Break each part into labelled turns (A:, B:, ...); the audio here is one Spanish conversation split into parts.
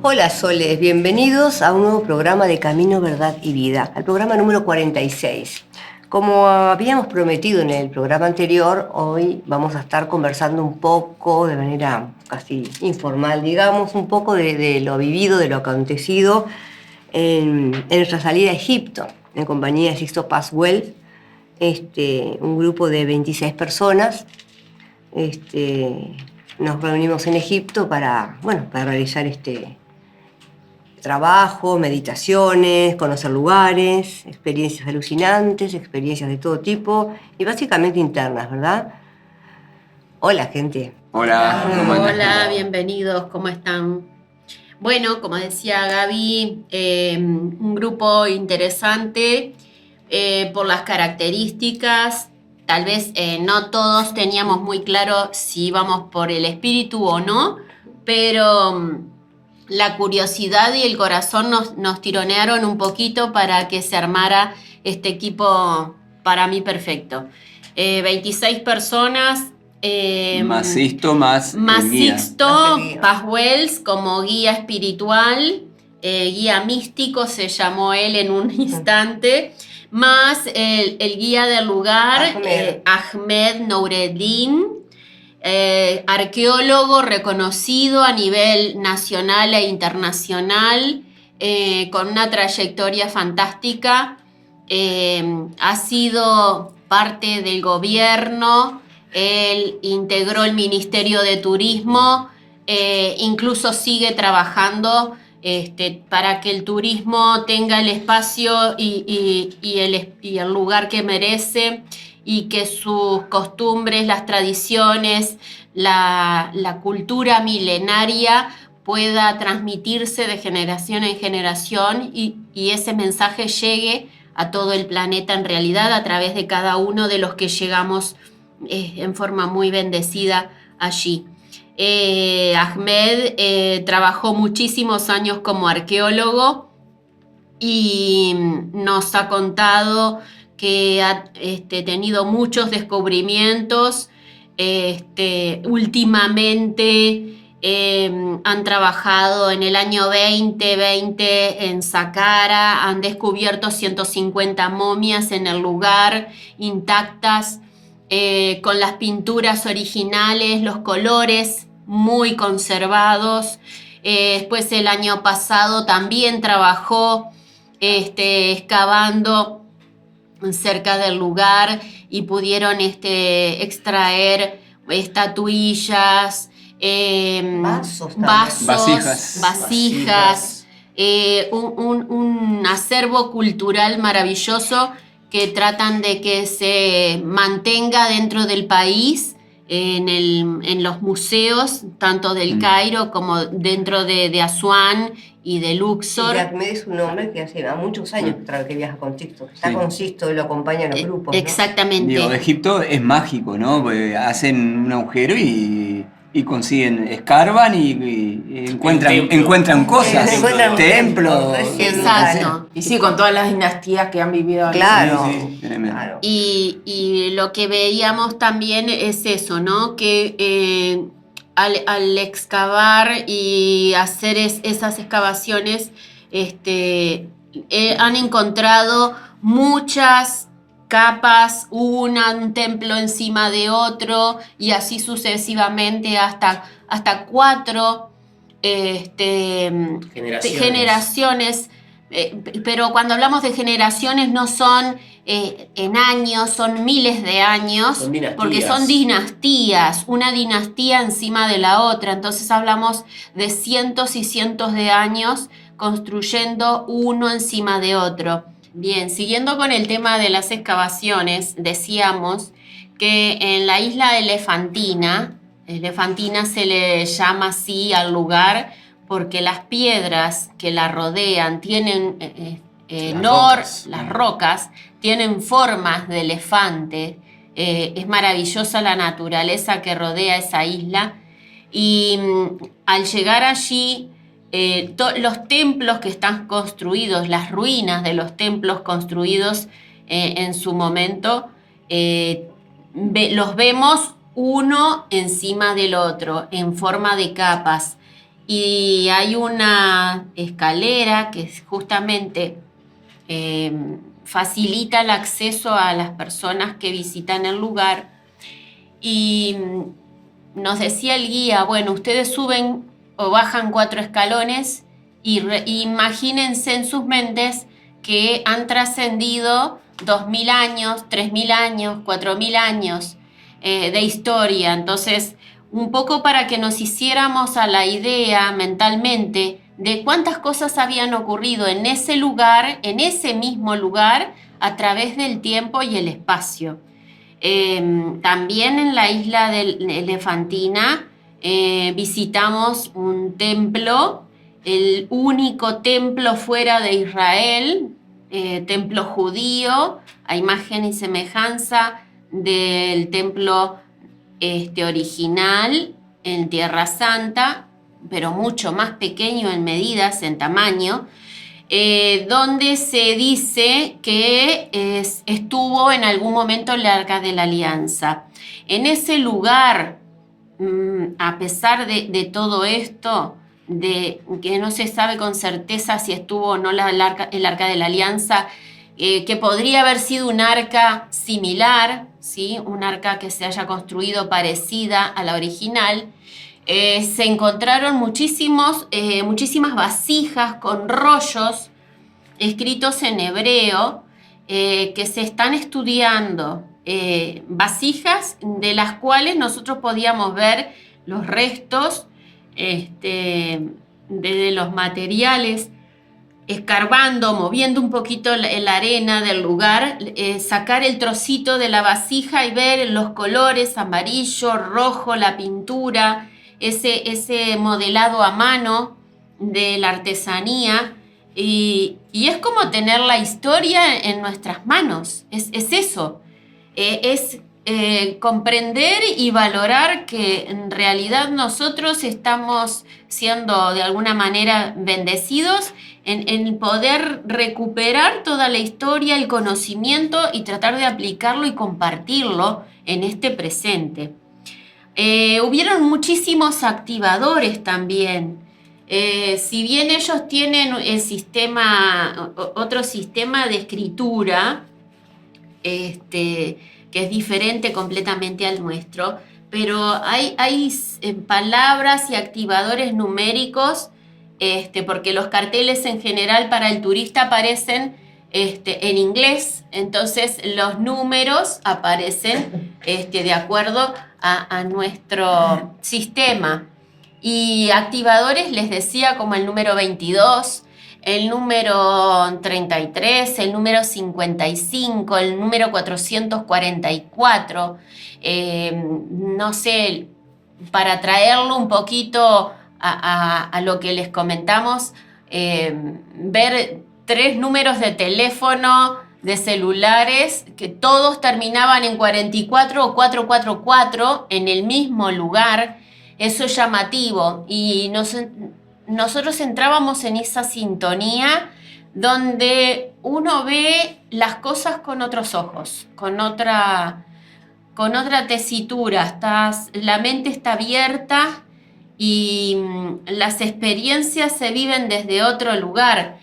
A: Hola Soles, bienvenidos a un nuevo programa de Camino, Verdad y Vida, al programa número 46. Como habíamos prometido en el programa anterior, hoy vamos a estar conversando un poco, de manera casi informal, digamos, un poco de lo vivido, de lo acontecido en nuestra salida a Egipto, en compañía de Sixto Pascual, un grupo de 26 personas. Nos reunimos en Egipto para realizar trabajo, meditaciones, conocer lugares, experiencias alucinantes, experiencias de todo tipo y básicamente internas, ¿verdad? Hola, gente.
B: Hola, ¿cómo andan?
C: Hola, bienvenidos, ¿cómo están? Bueno, como decía Gaby, un grupo interesante por las características. Tal vez no todos teníamos muy claro si íbamos por el espíritu o no, pero la curiosidad y el corazón nos tironearon un poquito para que se armara este equipo para mí perfecto. 26 personas.
B: Más Sixto, más guía.
C: Sixto Pascual como guía espiritual, guía místico se llamó él en un instante, más el guía del lugar, Ahmed Noureddin, arqueólogo reconocido a nivel nacional e internacional, con una trayectoria fantástica. Ha sido parte del gobierno. Él integró el Ministerio de Turismo, incluso sigue trabajando para que el turismo tenga el espacio y el lugar que merece, y que sus costumbres, las tradiciones, la cultura milenaria pueda transmitirse de generación en generación y ese mensaje llegue a todo el planeta en realidad a través de cada uno de los que llegamos en forma muy bendecida allí. Ahmed trabajó muchísimos años como arqueólogo y nos ha contado que ha tenido muchos descubrimientos. Últimamente han trabajado en el año 2020 en Saqqara, han descubierto 150 momias en el lugar, intactas, con las pinturas originales, los colores muy conservados. Después el año pasado también trabajó excavando cerca del lugar y pudieron extraer estatuillas, vasijas, un acervo cultural maravilloso que tratan de que se mantenga dentro del país, en los museos, tanto del Cairo como dentro de Asuán y de Luxor.
A: Y Ahmed es un hombre que hace muchos años que viaja con Sixto, está con Sixto y lo acompaña en los grupos, ¿no?
C: Exactamente.
B: Digo, Egipto es mágico, ¿no? Porque hacen un agujero y consiguen, escarban y encuentran cosas, templos.
C: Exacto.
D: Y sí, con todas las dinastías que han vivido.
A: Claro,
B: sí, claro.
C: Y lo que veíamos también es eso, ¿no? Que al excavar y hacer esas excavaciones, han encontrado muchas capas, un templo encima de otro, y así sucesivamente hasta 4 generaciones. Pero cuando hablamos de generaciones no son en años, son miles de años, porque son dinastías, una dinastía encima de la otra. Entonces hablamos de cientos y cientos de años construyendo uno encima de otro. Bien, siguiendo con el tema de las excavaciones, decíamos que en la isla Elefantina se le llama así al lugar porque las piedras que la rodean tienen las rocas tienen formas de elefante. Es maravillosa la naturaleza que rodea esa isla, y al llegar allí, los templos que están construidos, las ruinas de los templos construidos en su momento, los vemos uno encima del otro en forma de capas. y hay una escalera que justamente facilita el acceso a las personas que visitan el lugar. Y nos decía el guía, bueno, ustedes suben o bajan 4 escalones y imagínense en sus mentes que han trascendido 2000 años, 3000 años, 4000 años de historia. Entonces, un poco para que nos hiciéramos a la idea mentalmente de cuántas cosas habían ocurrido en ese lugar, en ese mismo lugar, a través del tiempo y el espacio. También en la isla de Elefantina visitamos un templo, el único templo fuera de Israel, templo judío, a imagen y semejanza del templo original en Tierra Santa, pero mucho más pequeño en medidas, en tamaño, donde se dice que estuvo en algún momento el Arca de la Alianza. En ese lugar, a pesar de todo esto, de que no se sabe con certeza si estuvo o no el Arca de la Alianza, que podría haber sido un arca similar, ¿sí? Un arca que se haya construido parecida a la original. Se encontraron muchísimas vasijas con rollos escritos en hebreo que se están estudiando, vasijas de las cuales nosotros podíamos ver los restos de los materiales, escarbando, moviendo un poquito la arena del lugar, sacar el trocito de la vasija y ver los colores, amarillo, rojo, la pintura, ese modelado a mano de la artesanía. Y es como tener la historia en nuestras manos, es eso, es comprender y valorar que en realidad nosotros estamos siendo de alguna manera bendecidos en poder recuperar toda la historia, el conocimiento y tratar de aplicarlo y compartirlo en este presente. Hubieron muchísimos activadores también. Si bien ellos tienen otro sistema de escritura, que es diferente completamente al nuestro, pero hay palabras y activadores numéricos, porque los carteles en general para el turista aparecen en inglés, entonces los números aparecen de acuerdo a nuestro sistema. Y activadores les decía como el número 22, el número 33, el número 55, el número 444, no sé, para traerlo un poquito a lo que les comentamos, ver 3 números de teléfono, de celulares, que todos terminaban en 44 o 444 en el mismo lugar. Eso es llamativo y nosotros entrábamos en esa sintonía donde uno ve las cosas con otros ojos, con otra tesitura, la mente está abierta y las experiencias se viven desde otro lugar.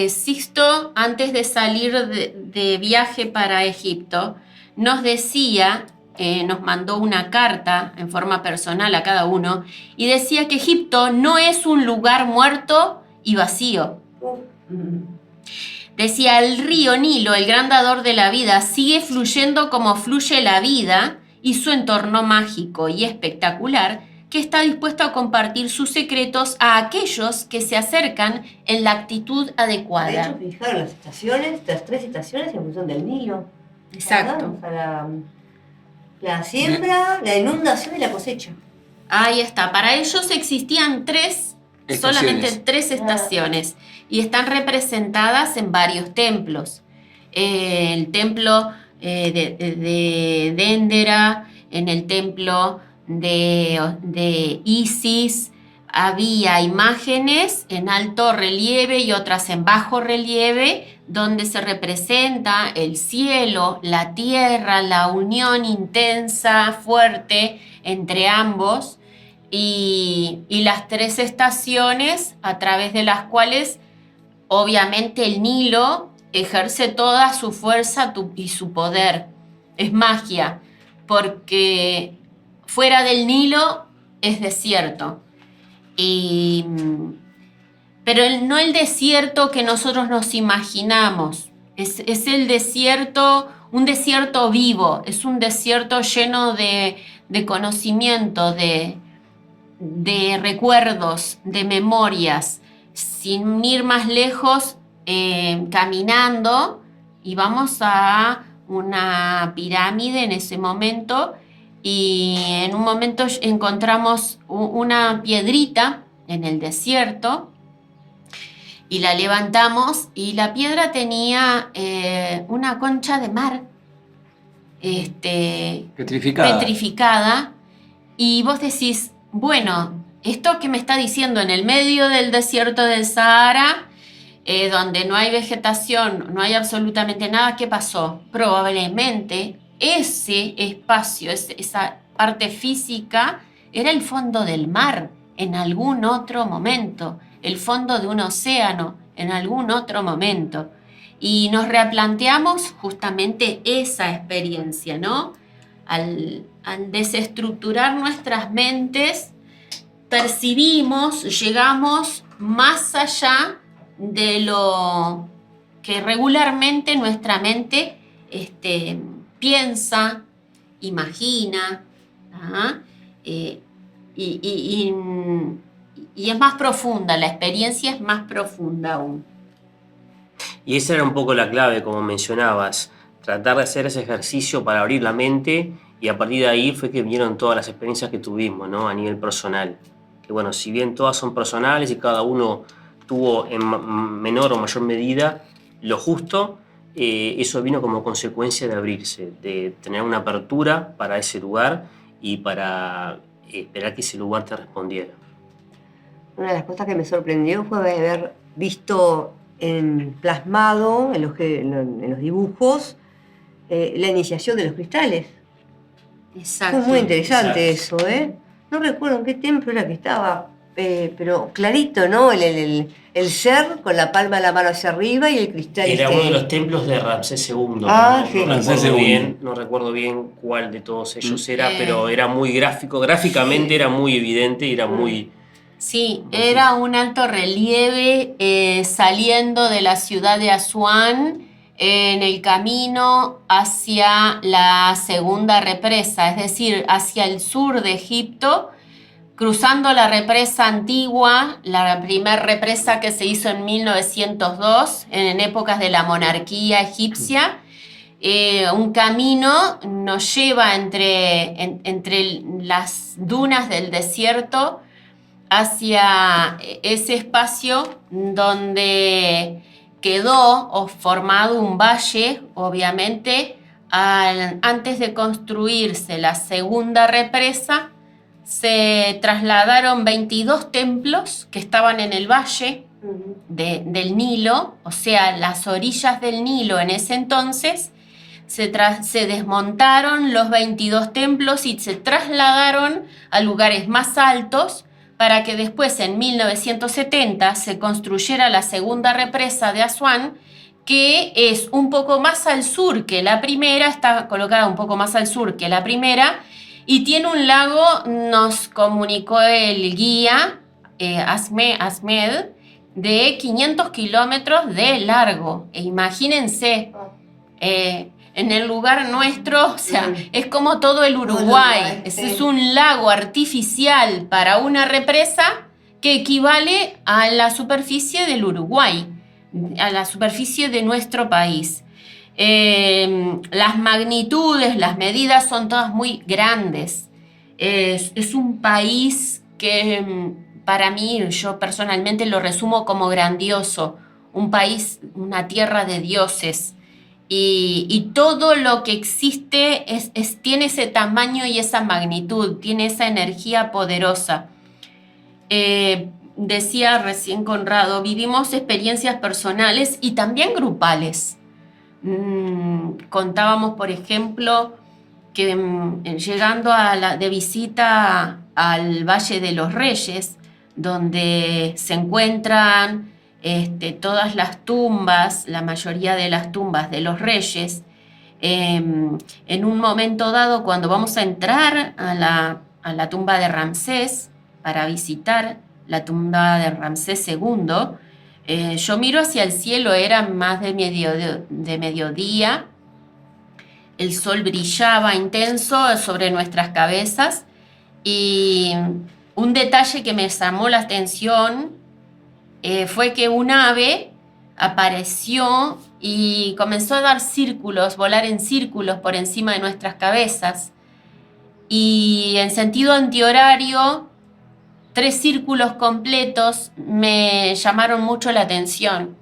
C: Sixto, antes de salir de viaje para Egipto, nos decía, nos mandó una carta en forma personal a cada uno y decía que Egipto no es un lugar muerto y vacío. Decía, el río Nilo, el gran dador de la vida, sigue fluyendo como fluye la vida y su entorno mágico y espectacular, que está dispuesto a compartir sus secretos a aquellos que se acercan en la actitud adecuada.
A: De hecho, fijaron las estaciones, las 3 estaciones en función del Nilo.
C: Exacto.
A: Para la siembra, la inundación y la cosecha.
C: Ahí está. Para ellos existían solamente 3 estaciones y están representadas en varios templos. El templo de Dendera, en el templo de Isis, había imágenes en alto relieve y otras en bajo relieve, donde se representa el cielo, la tierra, la unión intensa, fuerte entre ambos. y las 3 estaciones a través de las cuales obviamente el Nilo ejerce toda su fuerza y su poder. Es magia, porque fuera del Nilo es desierto. Pero no el desierto que nosotros nos imaginamos. Es el desierto, un desierto vivo, es un desierto lleno de conocimiento, de recuerdos, de memorias. Sin ir más lejos, caminando, y vamos a una pirámide en ese momento, y en un momento encontramos una piedrita en el desierto, y la levantamos, y la piedra tenía una concha de mar petrificada, y vos decís, bueno, esto que me está diciendo en el medio del desierto del Sahara, donde no hay vegetación, no hay absolutamente nada, ¿qué pasó? Probablemente ese espacio, esa parte física, era el fondo del mar en algún otro momento, el fondo de un océano en algún otro momento. Y nos replanteamos justamente esa experiencia, ¿no? Al desestructurar nuestras mentes, percibimos, llegamos más allá de lo que regularmente nuestra mente piensa, imagina, y es más profunda, la experiencia es más profunda aún.
E: Y esa era un poco la clave, como mencionabas, tratar de hacer ese ejercicio para abrir la mente, y a partir de ahí fue que vinieron todas las experiencias que tuvimos, ¿no? A nivel personal. Que bueno, si bien todas son personales y cada uno tuvo en menor o mayor medida lo justo, eso vino como consecuencia de abrirse, de tener una apertura para ese lugar y para esperar que ese lugar te respondiera.
A: Una de las cosas que me sorprendió fue haber visto plasmado en los dibujos la iniciación de los cristales.
C: Exacto.
A: Fue muy interesante eso, ¿eh? No recuerdo en qué templo era que estaba, pero clarito, ¿no? El ser con la palma de la mano hacia arriba y el cristal.
E: Era uno de los templos de Ramsés II. No recuerdo bien cuál de todos ellos era, pero era muy gráfico. Gráficamente era muy evidente y era muy...
C: Sí, era un alto relieve saliendo de la ciudad de Asuán en el camino hacia la segunda represa, es decir, hacia el sur de Egipto, cruzando la represa antigua, la primera represa que se hizo en 1902, en épocas de la monarquía egipcia. Un camino nos lleva entre las dunas del desierto hacia ese espacio donde quedó formado un valle, obviamente. Antes de construirse la segunda represa, se trasladaron 22 templos que estaban en el valle del Nilo, o sea, las orillas del Nilo en ese entonces. Se desmontaron los 22 templos y se trasladaron a lugares más altos, para que después, en 1970, se construyera la segunda represa de Asuán, que es un poco más al sur que la primera, está colocada un poco más al sur que la primera, y tiene un lago, nos comunicó el guía Ahmed, de 500 kilómetros de largo. E imagínense, en el lugar nuestro, o sea, es como todo el Uruguay. Es un lago artificial para una represa que equivale a la superficie del Uruguay, a la superficie de nuestro país. Las magnitudes, las medidas son todas muy grandes. Es un país que para mí, yo personalmente lo resumo como grandioso. Un país, una tierra de dioses. Y todo lo que existe tiene ese tamaño y esa magnitud, tiene esa energía poderosa. Decía recién Conrado, vivimos experiencias personales y también grupales. Contábamos, por ejemplo, que llegando de visita al Valle de los Reyes, donde se encuentran todas las tumbas, la mayoría de las tumbas de los reyes. En un momento dado, cuando vamos a entrar a la tumba de Ramsés para visitar la tumba de Ramsés II, yo miro hacia el cielo, era más de mediodía, el sol brillaba intenso sobre nuestras cabezas y un detalle que me llamó la atención fue que un ave apareció y comenzó a dar círculos, volar en círculos por encima de nuestras cabezas. Y en sentido antihorario, 3 círculos completos me llamaron mucho la atención.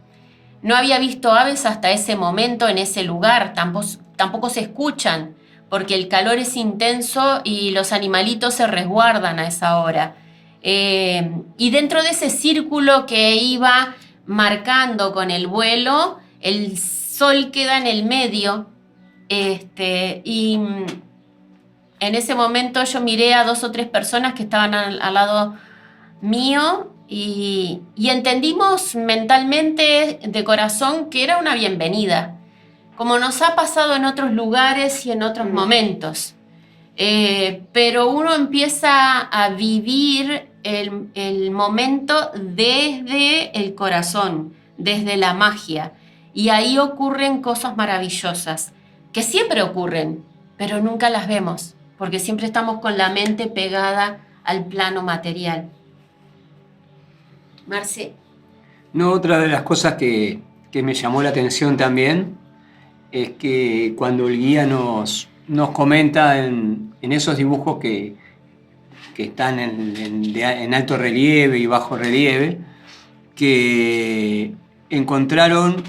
C: No había visto aves hasta ese momento en ese lugar, tampoco se escuchan, porque el calor es intenso y los animalitos se resguardan a esa hora. Y dentro de ese círculo que iba marcando con el vuelo, el sol queda en el medio, y en ese momento yo miré a 2 o 3 personas que estaban al lado mío y entendimos mentalmente, de corazón, que era una bienvenida, como nos ha pasado en otros lugares y en otros momentos. Pero uno empieza a vivir el momento desde el corazón, desde la magia. Y ahí ocurren cosas maravillosas, que siempre ocurren, pero nunca las vemos, porque siempre estamos con la mente pegada al plano material. Marce.
B: No, otra de las cosas que me llamó la atención también es que cuando el guía nos comenta en esos dibujos que están en alto relieve y bajo relieve, que encontraron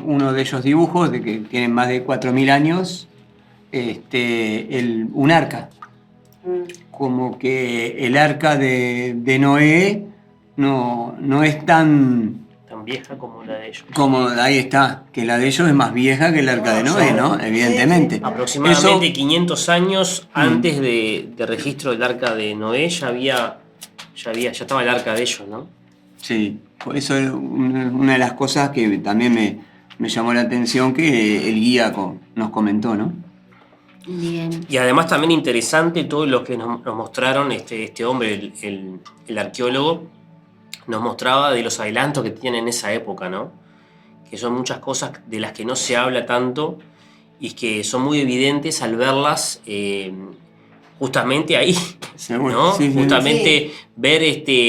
B: uno de esos dibujos de que tienen más de 4.000 años, un arca. Como que el arca de Noé no es tan
E: vieja como la de ellos.
B: Ahí está, que la de ellos es más vieja que el arca de Noé, ¿no? Evidentemente.
E: Aproximadamente 500 años antes de registro del arca de Noé ya estaba el arca de ellos, ¿no?
B: Sí, por eso es una de las cosas que también me llamó la atención que el guía nos comentó, ¿no?
C: Bien.
E: Y además también interesante todo lo que nos mostraron este hombre, el arqueólogo, nos mostraba de los adelantos que tienen en esa época, ¿no? Que son muchas cosas de las que no se habla tanto y que son muy evidentes al verlas justamente ahí, ¿no?
B: Sí,
E: justamente sí.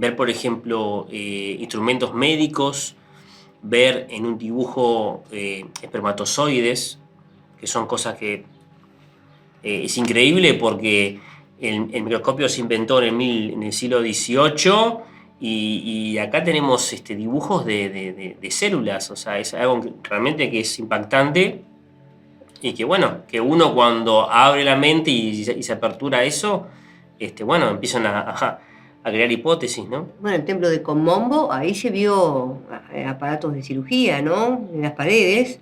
E: Ver, por ejemplo, instrumentos médicos, ver en un dibujo espermatozoides, que son cosas que es increíble porque el microscopio se inventó en el siglo XVIII y acá tenemos dibujos de células, o sea, es algo realmente que es impactante y que bueno, que uno cuando abre la mente y se apertura a eso, empiezan a crear hipótesis, ¿no?
A: Bueno, el templo de Comombo, ahí se vio aparatos de cirugía, ¿no? En las paredes,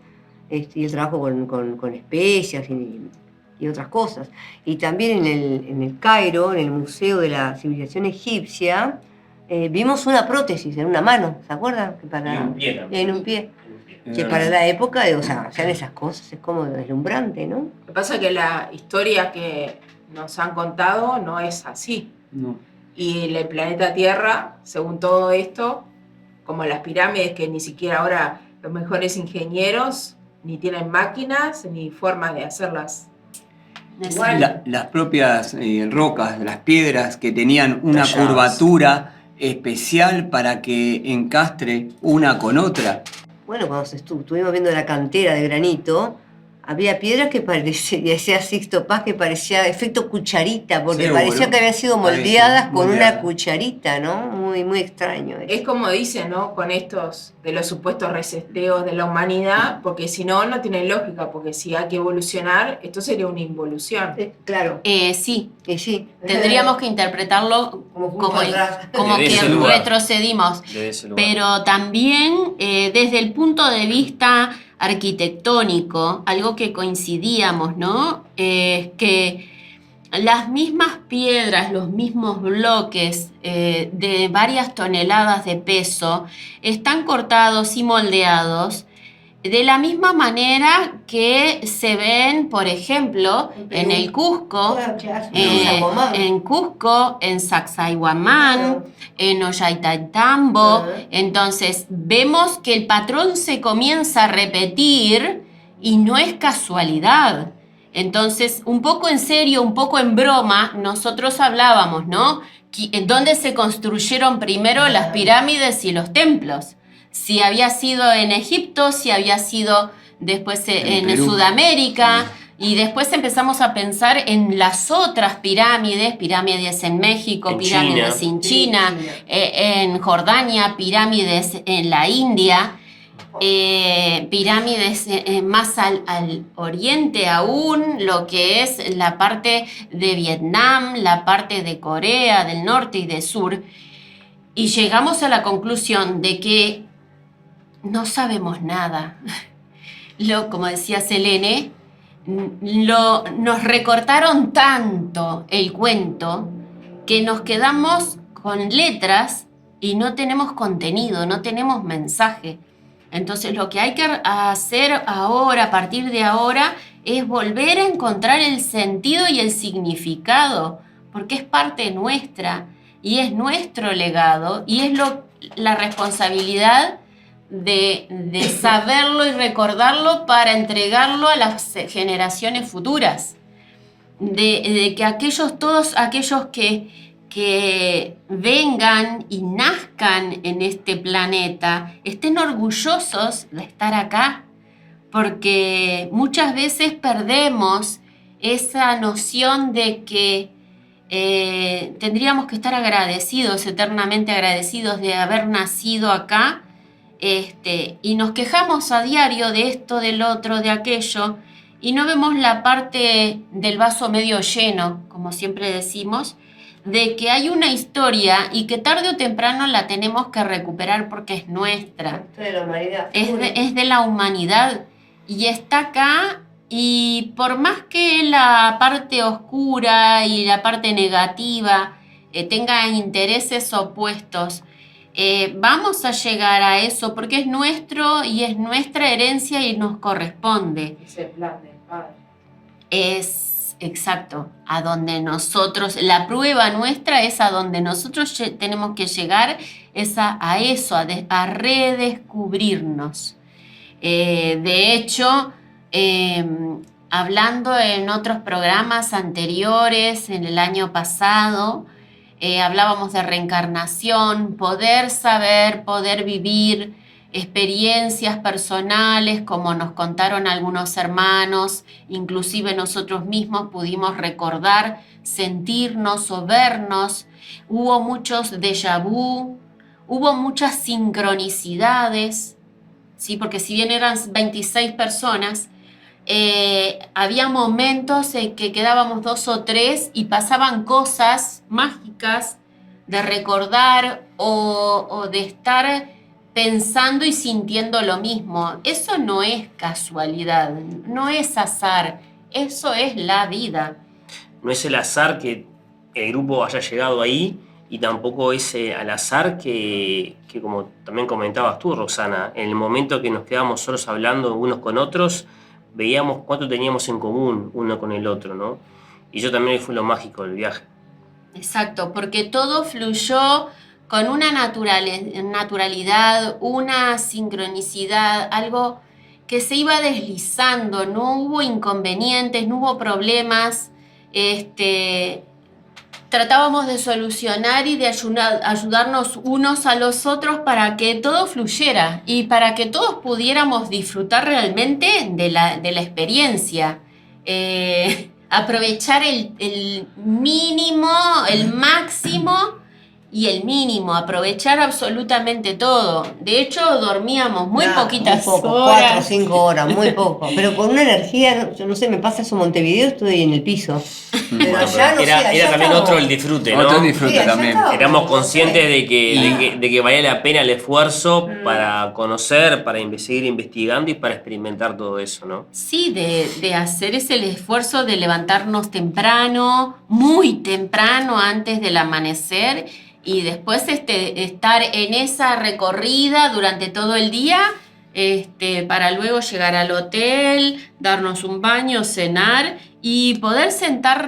A: y el trabajo con especias y otras cosas. Y también en el Cairo, en el Museo de la Civilización Egipcia, vimos una prótesis en una mano, ¿se acuerdan? En un pie. Que para la época, hacían esas cosas, es como deslumbrante, ¿no?
D: Lo que pasa es que la historia que nos han contado no es así.
B: No.
D: Y el planeta Tierra, según todo esto, como las pirámides, que ni siquiera ahora los mejores ingenieros ni tienen máquinas ni formas de hacerlas.
B: Las propias rocas, las piedras que tenían una
E: talladas,
B: curvatura especial para que encastre una con otra.
A: Bueno, cuando estuvimos viendo la cantera de granito, había piedras que decía Sixto Paz, que parecía efecto cucharita, porque
B: seguro,
A: parecía que habían sido moldeadas con una cucharita, ¿no? Muy, muy extraño.
D: Es como dicen, ¿no? Con estos de los supuestos reseteos de la humanidad, porque si no, no tiene lógica, porque si hay que evolucionar, esto sería una involución.
A: Claro.
C: Sí.
A: Sí.
C: Tendríamos que interpretarlo como que retrocedimos. Pero también desde el punto de vista arquitectónico, algo que coincidíamos, ¿no? Que las mismas piedras, los mismos bloques de varias toneladas de peso están cortados y moldeados de la misma manera que se ven, por ejemplo, en el Cusco, en Cusco, en Sacsayhuamán, en Ollantaytambo. Entonces, vemos que el patrón se comienza a repetir y no es casualidad. Entonces, un poco en serio, un poco en broma, nosotros hablábamos, ¿no? ¿En dónde se construyeron primero las pirámides y los templos? Si había sido en Egipto, si había sido después en Sudamérica, y después empezamos a pensar en las otras pirámides en México,
E: en
C: pirámides
E: China.
C: en China, en Jordania, pirámides en la India, pirámides más al oriente aún, lo que es la parte de Vietnam, la parte de Corea del Norte y del Sur, y llegamos a la conclusión de que no sabemos nada. Como decía Selene, nos recortaron tanto el cuento que nos quedamos con letras y no tenemos contenido, no tenemos mensaje. Entonces lo que hay que hacer ahora, a partir de ahora, es volver a encontrar el sentido y el significado, porque es parte nuestra y es nuestro legado y es la responsabilidad de saberlo y recordarlo para entregarlo a las generaciones futuras, de que todos aquellos que vengan y nazcan en este planeta estén orgullosos de estar acá, porque muchas veces perdemos esa noción de que tendríamos que estar agradecidos, eternamente agradecidos de haber nacido acá. Y nos quejamos a diario de esto, del otro, de aquello, y no vemos la parte del vaso medio lleno, como siempre decimos, de que hay una historia y que tarde o temprano la tenemos que recuperar porque es nuestra.
A: De la humanidad.
C: Es de la humanidad y está acá, y por más que la parte oscura y la parte negativa tengan intereses opuestos, vamos a llegar a eso porque es nuestro y es nuestra herencia y nos corresponde.
D: Es el plan del Padre.
C: Es exacto, a donde nosotros, la prueba nuestra es a donde nosotros tenemos que llegar, es a eso, a redescubrirnos. De hecho, hablando en otros programas anteriores, en el año pasado, hablábamos de reencarnación, poder saber, poder vivir experiencias personales, como nos contaron algunos hermanos, inclusive nosotros mismos pudimos recordar, sentirnos o vernos. Hubo muchos déjà vu, hubo muchas sincronicidades, ¿sí? Porque si bien eran 26 personas, había momentos en que quedábamos 2 o 3 y pasaban cosas mágicas de recordar o de estar pensando y sintiendo lo mismo. Eso no es casualidad, no es azar, eso es la vida.
E: No es el azar que el grupo haya llegado ahí, y tampoco es al azar que como también comentabas tú, Roxana, en el momento que nos quedamos solos hablando unos con otros, veíamos cuánto teníamos en común uno con el otro, ¿no? Y eso también fue lo mágico del viaje.
C: Exacto, porque todo fluyó con una naturalidad, una sincronicidad, algo que se iba deslizando, no hubo inconvenientes, no hubo problemas. Tratábamos de solucionar y de ayudarnos unos a los otros para que todo fluyera y para que todos pudiéramos disfrutar realmente de la experiencia. Aprovechar el mínimo, el máximo, y el mínimo, aprovechar absolutamente todo. De hecho, dormíamos muy poquitas
A: muy poco,
C: horas.
A: 4 o 5 horas, muy poco. Pero con una energía, yo no sé, me pasa eso en Montevideo, estoy en el piso. Pero
E: Bueno,
A: allá no sé,
E: era
A: allá
E: también
A: estábamos-
E: otro el disfrute, ¿no?
B: Otro disfrute
A: Sí, allá
B: también.
A: estábamos,
E: Éramos
A: no
E: conscientes
A: sé.
E: de que valía la pena el esfuerzo para conocer, para seguir investigando y para experimentar todo eso, ¿no?
C: Sí, de hacer ese esfuerzo de levantarnos temprano, muy temprano antes del amanecer y después estar en esa recorrida durante todo el día, para luego llegar al hotel, darnos un baño, cenar y poder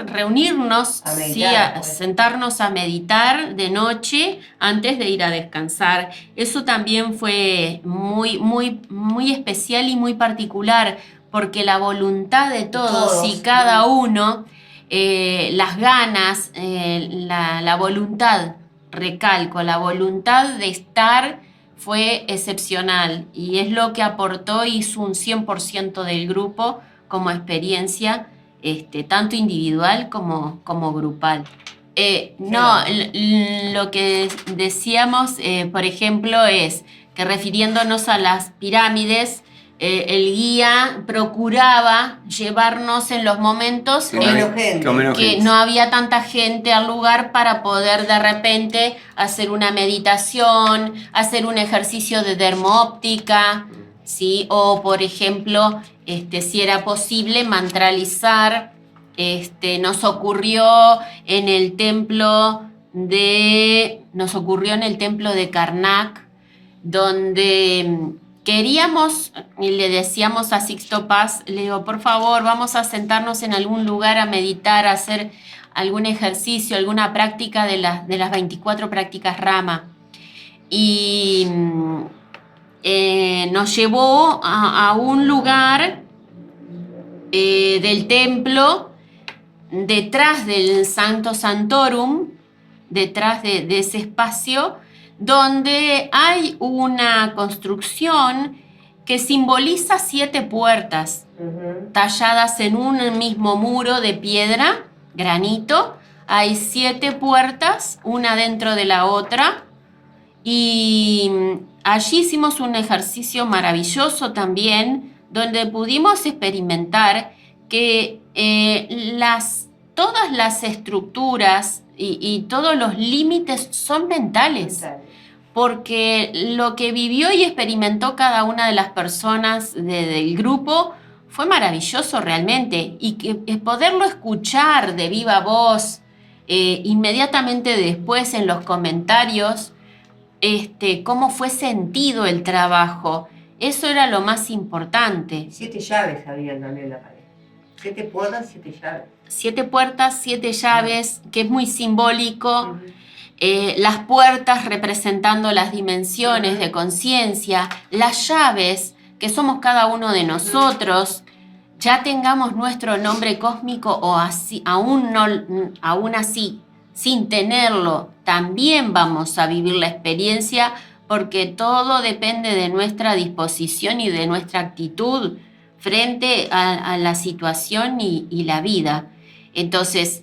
C: reunirnos,
A: A meditar,
C: sí,
A: pues.
C: sentarnos a meditar de noche antes de ir a descansar. Eso también fue muy, muy, muy especial y muy particular, porque la voluntad de todos y cada uno, las ganas, la voluntad, recalco, la voluntad de estar fue excepcional y es lo que aportó, hizo un 100% del grupo como experiencia, tanto individual como grupal. No, lo que decíamos, por ejemplo, es que refiriéndonos a las pirámides, el guía procuraba llevarnos en los momentos
A: Con menos gente.
B: Con menos
C: que
B: gente.
C: no había tanta gente al lugar para poder de repente hacer una meditación, hacer un ejercicio de dermoóptica, ¿sí? O por ejemplo, si era posible mantralizar. Nos ocurrió en el templo de Karnak, donde queríamos, y le decíamos a Sixto Paz, le digo, por favor, vamos a sentarnos en algún lugar a meditar, a hacer algún ejercicio, alguna práctica de las 24 prácticas Rama. Y nos llevó a un lugar del templo, detrás del Sancto Sanctorum, detrás de ese espacio, donde hay una construcción que simboliza 7 puertas talladas en un mismo muro de piedra, granito. Hay 7 puertas, una dentro de la otra, y allí hicimos un ejercicio maravilloso también, donde pudimos experimentar que todas las estructuras y todos los límites son mentales, porque lo que vivió y experimentó cada una de las personas del grupo fue maravilloso realmente, y que poderlo escuchar de viva voz inmediatamente después en los comentarios, cómo fue sentido el trabajo, eso era lo más importante.
A: 7 llaves había también en la pared. 7 puertas, 7 llaves.
C: 7 puertas, 7 llaves, que es muy simbólico. Las puertas representando las dimensiones de conciencia, las llaves, que somos cada uno de nosotros, ya tengamos nuestro nombre cósmico o así, aún así, sin tenerlo, también vamos a vivir la experiencia, porque todo depende de nuestra disposición y de nuestra actitud frente a la situación y la vida. Entonces,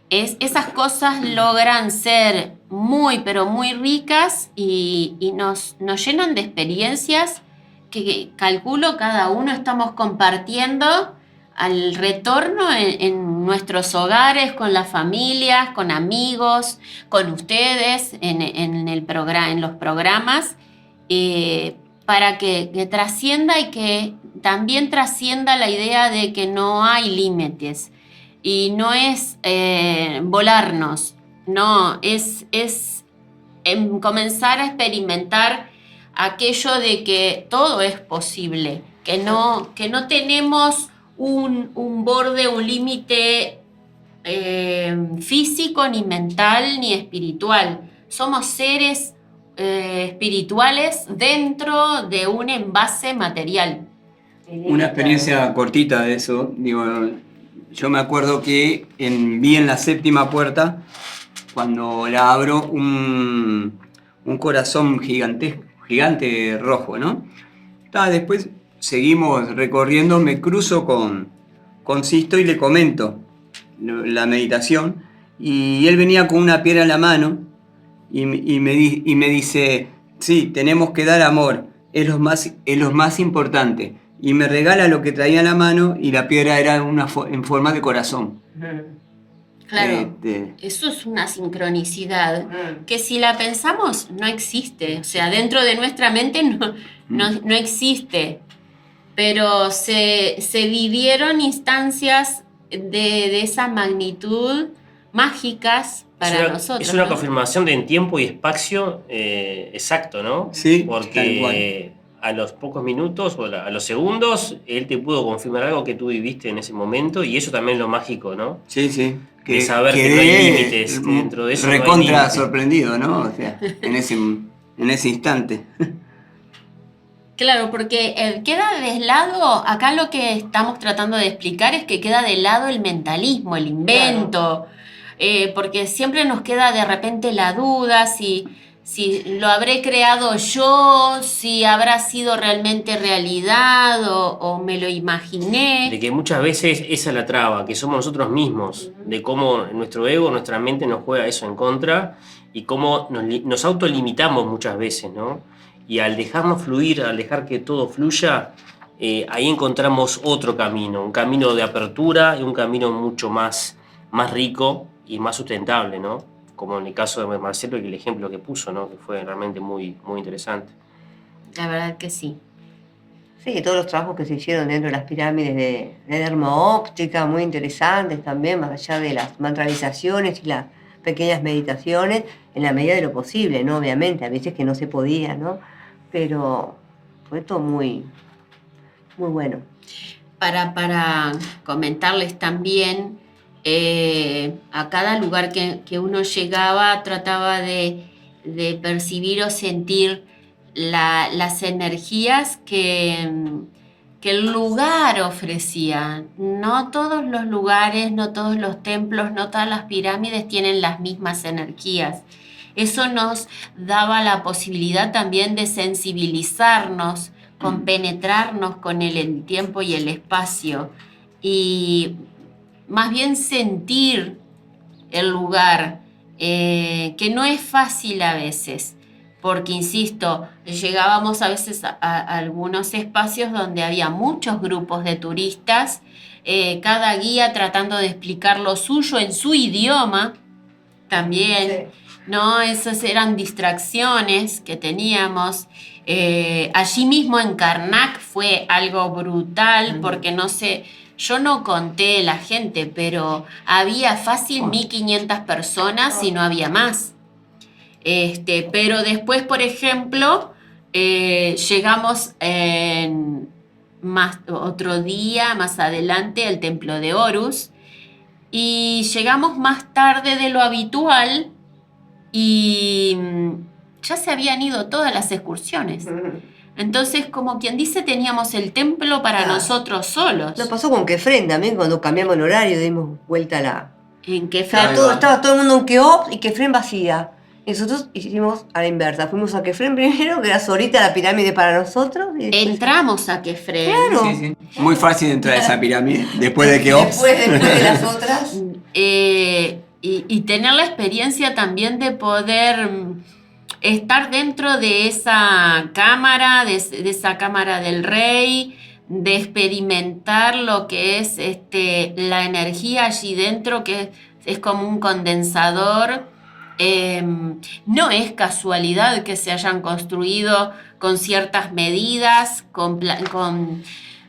C: esas cosas logran ser muy, pero muy ricas y nos llenan de experiencias que calculo cada uno estamos compartiendo al retorno en nuestros hogares, con las familias, con amigos, con ustedes, en los programas, para que trascienda y que también trascienda la idea de que no hay límites. Y no es volarnos, no, es comenzar a experimentar aquello de que todo es posible, que no tenemos un borde, un límite físico, ni mental, ni espiritual. Somos seres espirituales dentro de un envase material.
B: Una experiencia cortita de eso, digo, yo me acuerdo que vi en la 7ª puerta, cuando la abro, un corazón gigante rojo, ¿no? Después seguimos recorriendo, me cruzo con Sisto y le comento la meditación, y él venía con una piedra en la mano y me dice, sí, tenemos que dar amor, es lo más importante. Y me regala lo que traía en la mano y la piedra era en forma de corazón.
C: Claro, eso es una sincronicidad que si la pensamos no existe, o sea, dentro de nuestra mente no existe, pero se vivieron instancias de esa magnitud mágicas para nosotros.
E: Es una
C: ¿no?
E: confirmación de en tiempo y espacio exacto, ¿no?
B: Sí,
E: porque a los pocos minutos o a los segundos él te pudo confirmar algo que tú viviste en ese momento y eso también es lo mágico, ¿no?
B: Sí, sí.
E: De saber que no hay límites dentro de eso.
B: Recontra
E: no hay límites.
B: Sorprendido, ¿no? O sea, en ese instante.
C: Claro, porque queda de lado, acá lo que estamos tratando de explicar es que queda de lado el mentalismo, el invento, porque siempre nos queda de repente la duda si lo habré creado yo, si habrá sido realmente realidad o me lo imaginé.
E: De que muchas veces esa es la traba, que somos nosotros mismos, de cómo nuestro ego, nuestra mente nos juega eso en contra y cómo nos autolimitamos muchas veces, ¿no? Y al dejarnos fluir, al dejar que todo fluya, ahí encontramos otro camino, un camino de apertura y un camino mucho más rico y más sustentable, ¿no? Como en el caso de Marcelo y el ejemplo que puso, ¿no? Que fue realmente muy, muy interesante.
C: La verdad que sí.
A: Sí, todos los trabajos que se hicieron dentro de las pirámides de dermo-óptica, muy interesantes también, más allá de las mantralizaciones y las pequeñas meditaciones, en la medida de lo posible, ¿no? Obviamente, a veces que no se podía, ¿no? Pero fue todo muy, muy bueno.
C: Para comentarles también, a cada lugar que uno llegaba trataba de percibir o sentir las energías que el lugar ofrecía. No todos los lugares, no todos los templos, no todas las pirámides tienen las mismas energías. Eso nos daba la posibilidad también de sensibilizarnos, compenetrarnos con el tiempo y el espacio y más bien sentir el lugar, que no es fácil a veces, porque insisto, llegábamos a veces a algunos espacios donde había muchos grupos de turistas, cada guía tratando de explicar lo suyo en su idioma también. Sí. ¿No? Esas eran distracciones que teníamos. Allí mismo en Karnak fue algo brutal, porque no sé, yo no conté la gente, pero había fácil 1.500 personas y no había más. Pero después, por ejemplo, llegamos otro día más adelante al templo de Horus y llegamos más tarde de lo habitual y ya se habían ido todas las excursiones. Entonces, como quien dice, teníamos el templo para nosotros solos.
A: Nos pasó con Kefren también, cuando cambiamos el horario, dimos vuelta a la...
C: En Kefren.
A: Estaba todo el mundo en Keops y Kefren vacía. Y nosotros hicimos a la inversa. Fuimos a Kefren primero, que era solita la pirámide para nosotros. Y después...
C: Entramos a Kefren.
A: Claro.
B: Sí. Muy fácil entrar a esa pirámide, después de Keops.
A: Después de las otras.
C: Y tener la experiencia también de poder estar dentro de esa cámara, de esa cámara del rey, de experimentar lo que es la energía allí dentro, que es como un condensador. No es casualidad que se hayan construido con ciertas medidas, con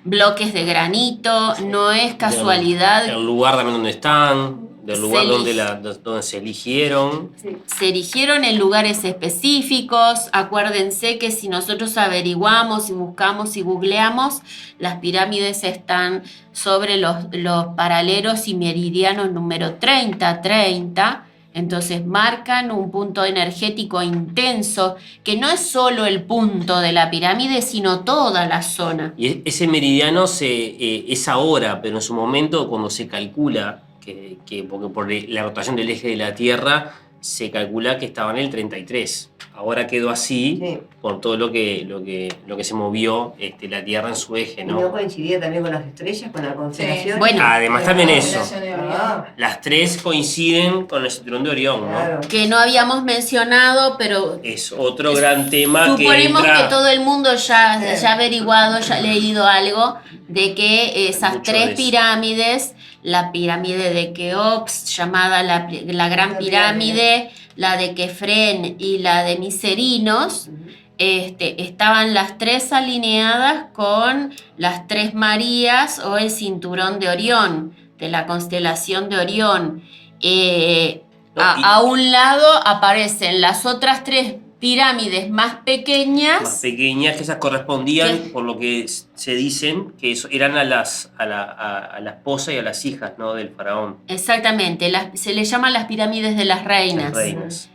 C: bloques de granito, no es casualidad.
E: El lugar también donde están, del lugar donde se eligieron.
C: Se eligieron en lugares específicos. Acuérdense que si nosotros averiguamos y buscamos y googleamos, las pirámides están sobre los paralelos y meridianos número 30. Entonces marcan un punto energético intenso, que no es solo el punto de la pirámide, sino toda la zona.
E: Y ese meridiano es ahora, pero en su momento cuando se calcula, porque por la rotación del eje de la Tierra, se calcula que estaba en el 33. ahora quedó así
A: Sí.
E: por todo lo que se movió la Tierra en su eje,
A: ¿Y no
E: ¿no?
A: coincidía también con las estrellas, con la constelación?
C: Bueno.
E: Además también eso.
D: Constelación de Orión.
E: Las tres coinciden con el cinturón de Orión, ¿no?
A: Claro.
C: Que no habíamos mencionado, pero
E: Es otro gran tema que
C: suponemos
E: entra...
C: que todo el mundo ya ha averiguado, ya ha leído algo de que esas
E: mucho de
C: tres
E: eso.
C: pirámides, la pirámide de Keops, llamada la Gran Pirámide, la de Kefren y la de Miserinos, estaban las tres alineadas con las tres Marías o el cinturón de Orión, de la constelación de Orión. A un lado aparecen las otras tres pirámides más pequeñas.
E: Más pequeñas, que esas correspondían,
C: ¿Qué?
E: por lo que se dicen, que eran a la esposa y a las hijas, ¿no? Del faraón.
C: Exactamente, se les llaman las pirámides de las reinas.
E: Las reinas.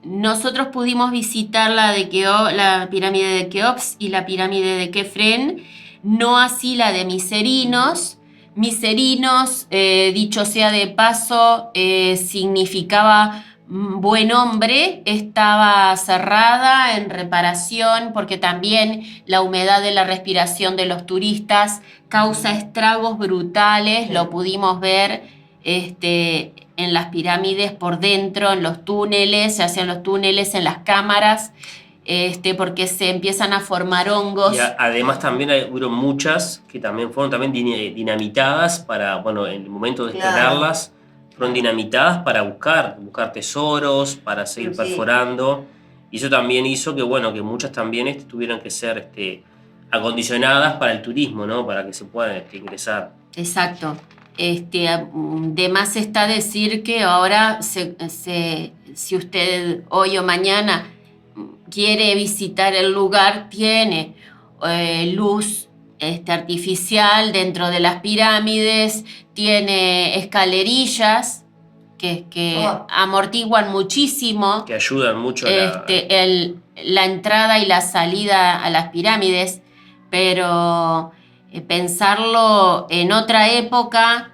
C: Nosotros pudimos visitar la pirámide de Keops y la pirámide de Kefren, no así la de Miserinos. Miserinos, dicho sea de paso, significaba buen hombre, estaba cerrada en reparación porque también la humedad de la respiración de los turistas causa estragos brutales, lo pudimos ver en las pirámides por dentro, en los túneles, se hacían los túneles en las cámaras, porque se empiezan a formar hongos.
E: Y además también hubo muchas que también fueron dinamitadas para, bueno, en el momento de explorarlas, fueron dinamitadas para buscar tesoros, para seguir perforando. Y eso también hizo que, bueno, que muchas también tuvieran que ser acondicionadas para el turismo, ¿no? Para que se puedan ingresar.
C: Exacto. De más está decir que ahora, si usted hoy o mañana quiere visitar el lugar, tiene luz artificial dentro de las pirámides, tiene escalerillas que amortiguan muchísimo,
E: que ayudan mucho
C: la entrada y la salida a las pirámides, pero pensarlo en otra época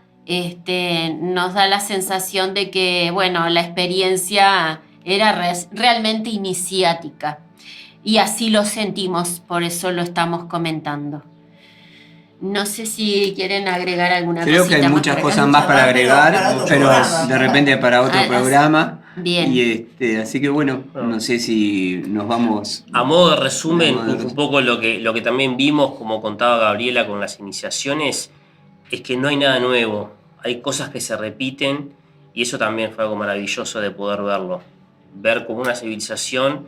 C: nos da la sensación de que, bueno, la experiencia era realmente iniciática y así lo sentimos, por eso lo estamos comentando. No sé si quieren agregar alguna cosa.
B: Creo que hay muchas cosas más para agregar, pero de repente para otro programa.
C: Bien.
B: Y así que bueno, no sé si nos vamos...
E: A modo de resumen, un poco lo que también vimos, como contaba Gabriela con las iniciaciones, es que no hay nada nuevo. Hay cosas que se repiten y eso también fue algo maravilloso de poder verlo. Ver como una civilización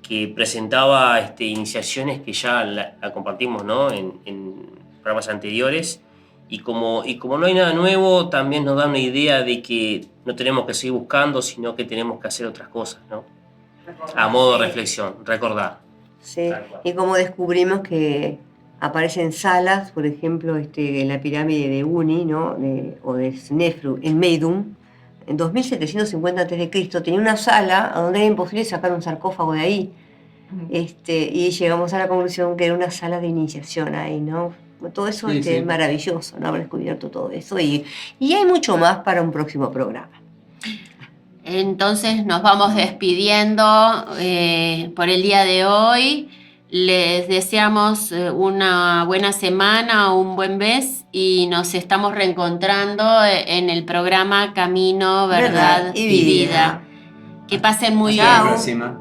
E: que presentaba iniciaciones que ya la compartimos, ¿no? en programas anteriores, y como no hay nada nuevo, también nos da una idea de que no tenemos que seguir buscando, sino que tenemos que hacer otras cosas, ¿no? A modo de reflexión, recordar.
A: Sí, y como descubrimos que aparecen salas, por ejemplo, en la pirámide de Uni, ¿no? O de Snefru, en Meidum, en 2750 a.C., tenía una sala a donde era imposible sacar un sarcófago de ahí. Y llegamos a la conclusión que era una sala de iniciación ahí, ¿no? Todo eso es maravilloso, ¿no? Haber descubierto todo eso. Y hay mucho más para un próximo programa.
C: Entonces nos vamos despidiendo por el día de hoy. Les deseamos una buena semana, un buen mes y nos estamos reencontrando en el programa Camino, Verdad y Vida. Que pasen muy bien.
B: Hasta la próxima.